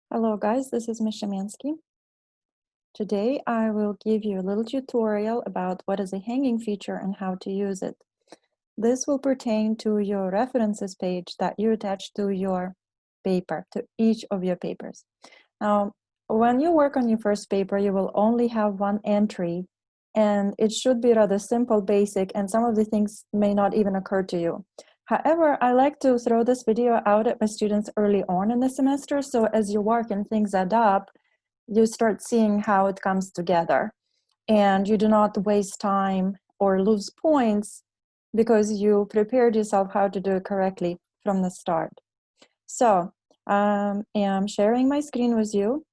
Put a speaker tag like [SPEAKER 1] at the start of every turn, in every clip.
[SPEAKER 1] Hello guys, this is Ms. Shemansky. Today I will give you a little tutorial about what is a hanging feature and how to use it. This will pertain to your references page that you attach to your paper, to each of your papers. Now, when you work on your first paper, you will only have one entry and it should be rather simple, basic, and some of the things may not even occur to you. However, I like to throw this video out at my students early on in the semester, so as you work and things add up, you start seeing how it comes together. And you do not waste time or lose points because you prepared yourself how to do it correctly from the start. So I'm sharing my screen with you,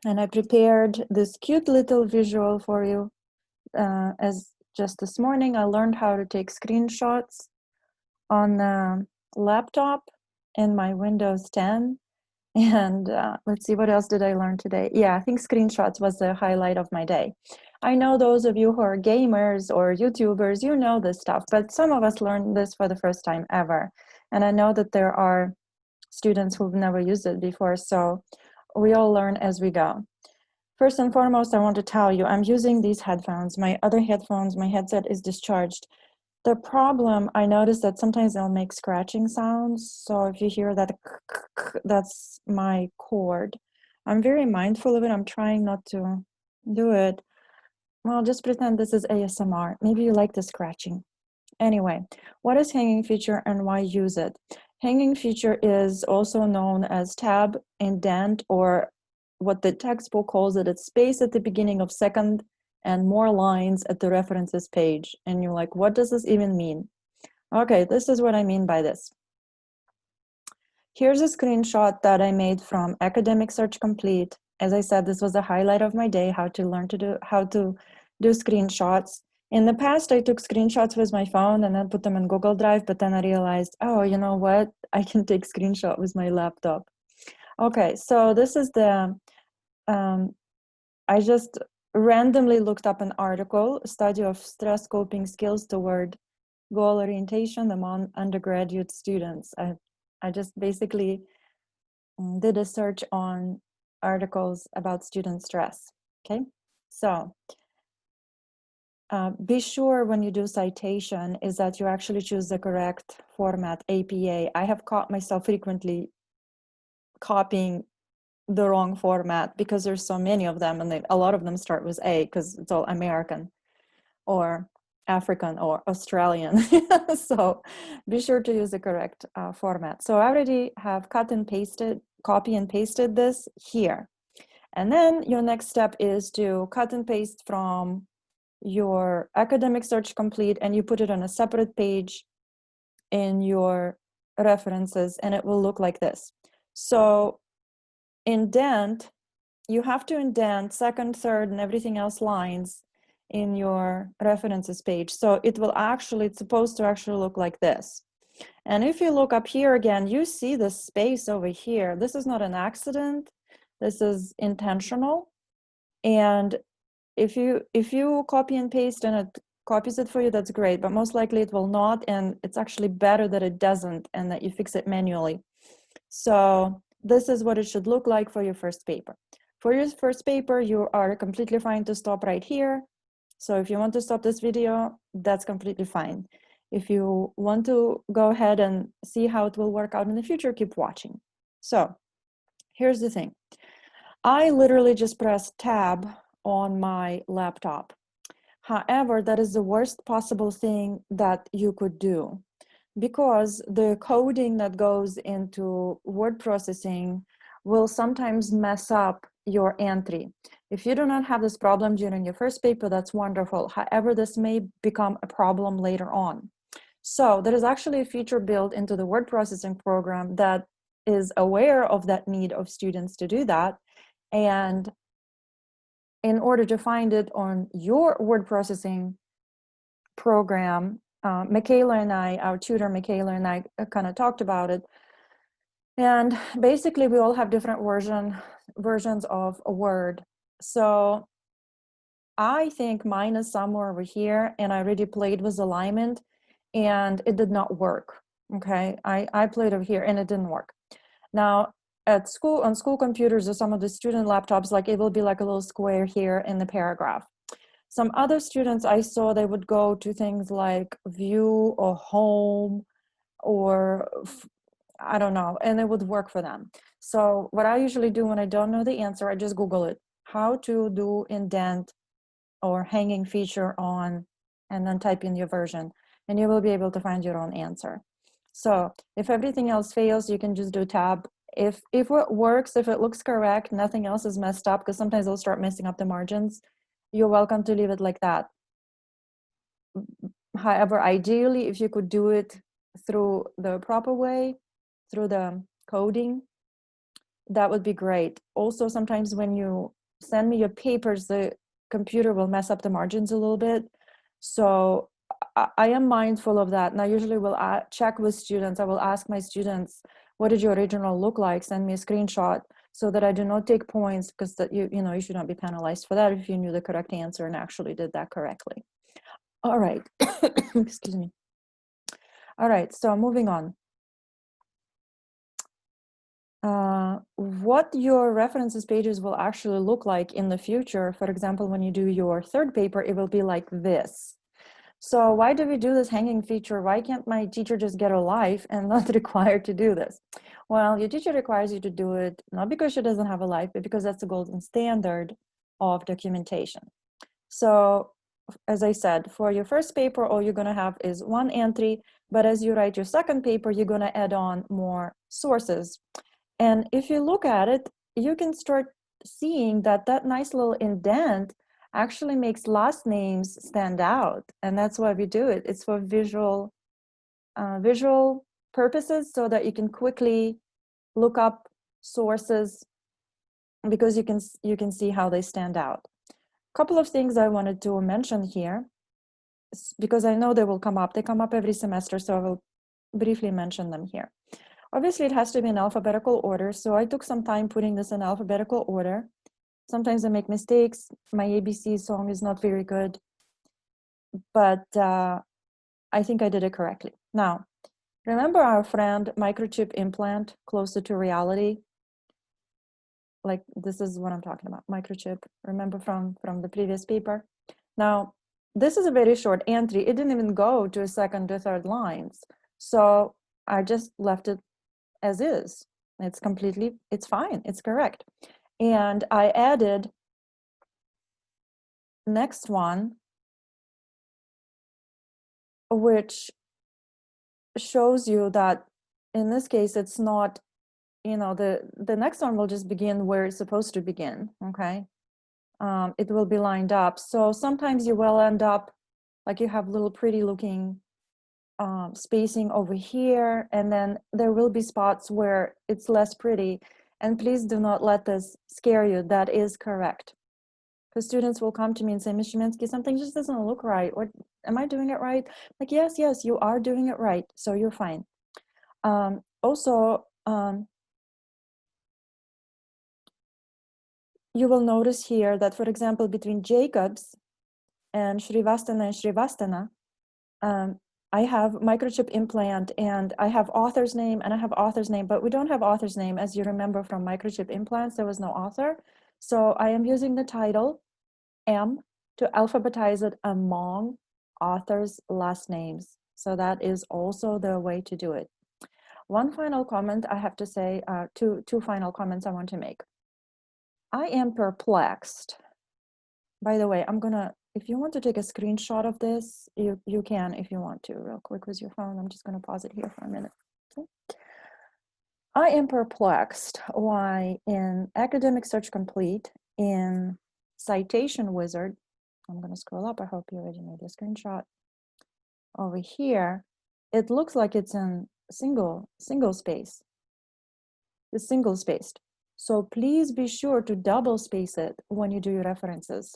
[SPEAKER 1] and I prepared this cute little visual for you. As just this morning, I learned how to take screenshots on the laptop in my Windows 10. And let's see, what else did I learn today? Yeah, I think screenshots was the highlight of my day. I know those of you who are gamers or YouTubers, you know this stuff, but some of us learned this for the first time ever. And I know that there are students who've never used it before, so we all learn as we go. First and foremost, I want to tell you, I'm using these headphones. My other headphones, my headset is discharged. The problem, I noticed that sometimes they'll make scratching sounds. So if you hear that, that's my cord. I'm very mindful of it. I'm trying not to do it. Well, just pretend this is ASMR. Maybe you like the scratching. Anyway, what is hanging feature and why use it? Hanging feature is also known as tab, indent, or what the textbook calls it, it's space at the beginning of second and more lines at the references page. And you're like, what does this even mean? Okay, this is what I mean by this. Here's a screenshot that I made from Academic Search Complete. As I said, this was the highlight of my day, how to do screenshots. In the past, I took screenshots with my phone and then put them in Google Drive, but then I realized, oh, you know what? I can take screenshot with my laptop. Okay, so this is the, I just randomly looked up an article, study of stress coping skills toward goal orientation among undergraduate students. I just basically did a search on articles about student stress, okay? So be sure when you do citation is that you actually choose the correct format, APA. I have caught myself frequently copying the wrong format because there's so many of them, and a lot of them start with A because it's all American or African or Australian. So be sure to use the correct format. So I already have copy and pasted this here. And then your next step is to cut and paste from your Academic Search Complete, and you put it on a separate page in your references, and it will look like this. So indent, you have to indent second, third, and everything else lines in your references page. So it will actually, it's supposed to actually look like this. And if you look up here again, you see the space over here. This is not an accident. This is intentional. And if you copy and paste and it copies it for you, that's great, but most likely it will not, and it's actually better that it doesn't and that you fix it manually. So this is what it should look like for your first paper. For your first paper, you are completely fine to stop right here. So if you want to stop this video, that's completely fine. If you want to go ahead and see how it will work out in the future, keep watching. So here's the thing. I literally just pressed tab on my laptop. However, that is the worst possible thing that you could do, because the coding that goes into word processing will sometimes mess up your entry. If you do not have this problem during your first paper, that's wonderful. However, this may become a problem later on. So there is actually a feature built into the word processing program that is aware of that need of students to do that. And in order to find it on your word processing program, Michaela and I, our tutor Michaela and I kind of talked about it. And basically we all have different versions of a word. So I think mine is somewhere over here, and I already played with alignment and it did not work. Okay, I played over here and it didn't work. Now, at school, on school computers or some of the student laptops, like it will be like a little square here in the paragraph. Some other students I saw, they would go to things like view or home or I don't know, and it would work for them. So what I usually do when I don't know the answer, I just Google it. How to do indent or hanging feature on, and then type in your version, and you will be able to find your own answer. So if everything else fails, you can just do tab. If it works, if it looks correct, nothing else is messed up, because sometimes they'll start messing up the margins, you're welcome to leave it like that. However, ideally, if you could do it through the proper way, through the coding, that would be great. Also, sometimes when you send me your papers, the computer will mess up the margins a little bit. So I am mindful of that. And I usually will check with students. I will ask my students, what did your original look like? Send me a screenshot so that I do not take points, because that you know, you should not be penalized for that if you knew the correct answer and actually did that correctly. All right. Excuse me. All right, so moving on. What your references pages will actually look like in the future, for example, when you do your third paper, it will be like this. So why do we do this hanging feature? Why can't my teacher just get a life and not required to do this? Well, your teacher requires you to do it, not because she doesn't have a life, but because that's the golden standard of documentation. So as I said, for your first paper, all you're gonna have is one entry, but as you write your second paper, you're gonna add on more sources. And if you look at it, you can start seeing that that nice little indent actually makes last names stand out. And that's why we do it. It's for visual purposes, so that you can quickly look up sources, because you can see how they stand out. A couple of things I wanted to mention here, because I know they will come up. They come up every semester, so I will briefly mention them here. Obviously, it has to be in alphabetical order, so I took some time putting this in alphabetical order. Sometimes I make mistakes. My ABC song is not very good, but I think I did it correctly. Now, remember our friend microchip implant, closer to reality? Like, this is what I'm talking about, microchip. Remember from the previous paper? Now, this is a very short entry. It didn't even go to a second to third lines. So I just left it as is. It's fine, it's correct. And I added next one, which shows you that in this case, it's not, you know, the next one will just begin where it's supposed to begin, okay? It will be lined up. So sometimes you will end up like you have little pretty looking spacing over here, and then there will be spots where it's less pretty. And please do not let this scare you. That is correct. Because students will come to me and say, Ms. Shemansky, something just doesn't look right. Or am I doing it right? Like, yes, you are doing it right. So you're fine. Also, you will notice here that, for example, between Jacobs and Srivastana, I have microchip implant, and I have author's name and I have author's name, but we don't have author's name. As you remember from microchip implants, there was no author. So I am using the title M to alphabetize it among authors' last names. So that is also the way to do it. One final comment I have to say, two final comments I want to make. I am perplexed. By the way, I'm gonna, if you want to take a screenshot of this, you can if you want to, real quick with your phone. I'm just gonna pause it here for a minute. Okay. I am perplexed why in Academic Search Complete, in Citation Wizard, I'm gonna scroll up, I hope you already made a screenshot. Over here, it looks like it's in single space. It's single spaced. So please be sure to double space it when you do your references.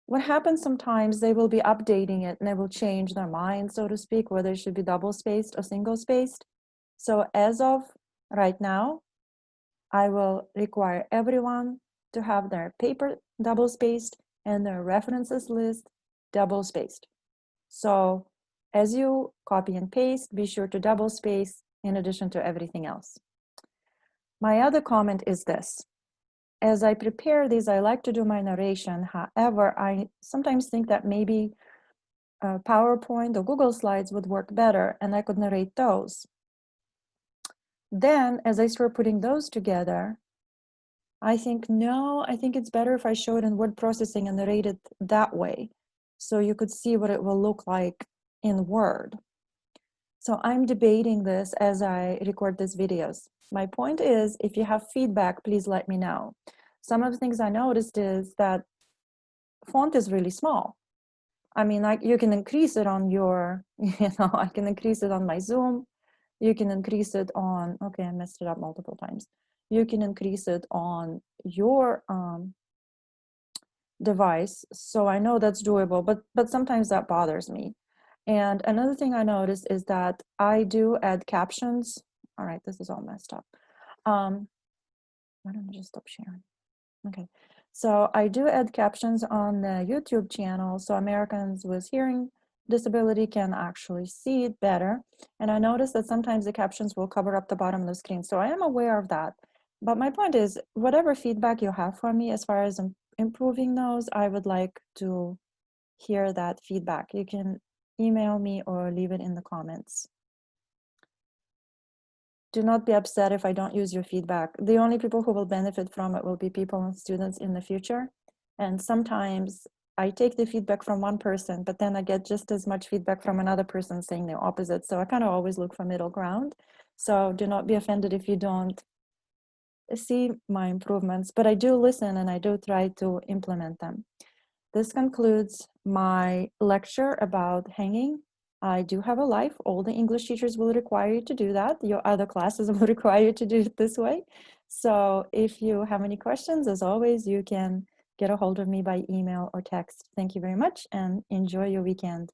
[SPEAKER 1] What happens sometimes, they will be updating it and they will change their mind, so to speak, whether it should be double spaced or single spaced. So as of right now, I will require everyone to have their paper double spaced and their references list double spaced. So as you copy and paste, be sure to double space in addition to everything else. My other comment is this. As I prepare these, I like to do my narration. However, I sometimes think that maybe PowerPoint or Google Slides would work better, and I could narrate those. Then, as I start putting those together, I think, no, I think it's better if I show it in word processing and narrate it that way, so you could see what it will look like in Word. So I'm debating this as I record these videos. My point is, if you have feedback, please let me know. Some of the things I noticed is that font is really small. I mean, like, you can increase it on your, I can increase it on my Zoom. You can increase it on, okay, I messed it up multiple times. You can increase it on your device. So I know that's doable, but sometimes that bothers me. And another thing I noticed is that I do add captions. All right, this is all messed up. Why don't I just stop sharing? Okay, so I do add captions on the YouTube channel so Americans with hearing disability can actually see it better. And I noticed that sometimes the captions will cover up the bottom of the screen. So I am aware of that. But my point is, whatever feedback you have for me as far as improving those, I would like to hear that feedback. You can email me or leave it in the comments. Do not be upset if I don't use your feedback. The only people who will benefit from it will be people and students in the future. And sometimes I take the feedback from one person, but then I get just as much feedback from another person saying the opposite. So I kind of always look for middle ground. So do not be offended if you don't see my improvements, but I do listen and I do try to implement them. This concludes my lecture about hanging. I do have a life. All the English teachers will require you to do that. Your other classes will require you to do it this way. So if you have any questions, as always, you can get a hold of me by email or text. Thank you very much and enjoy your weekend.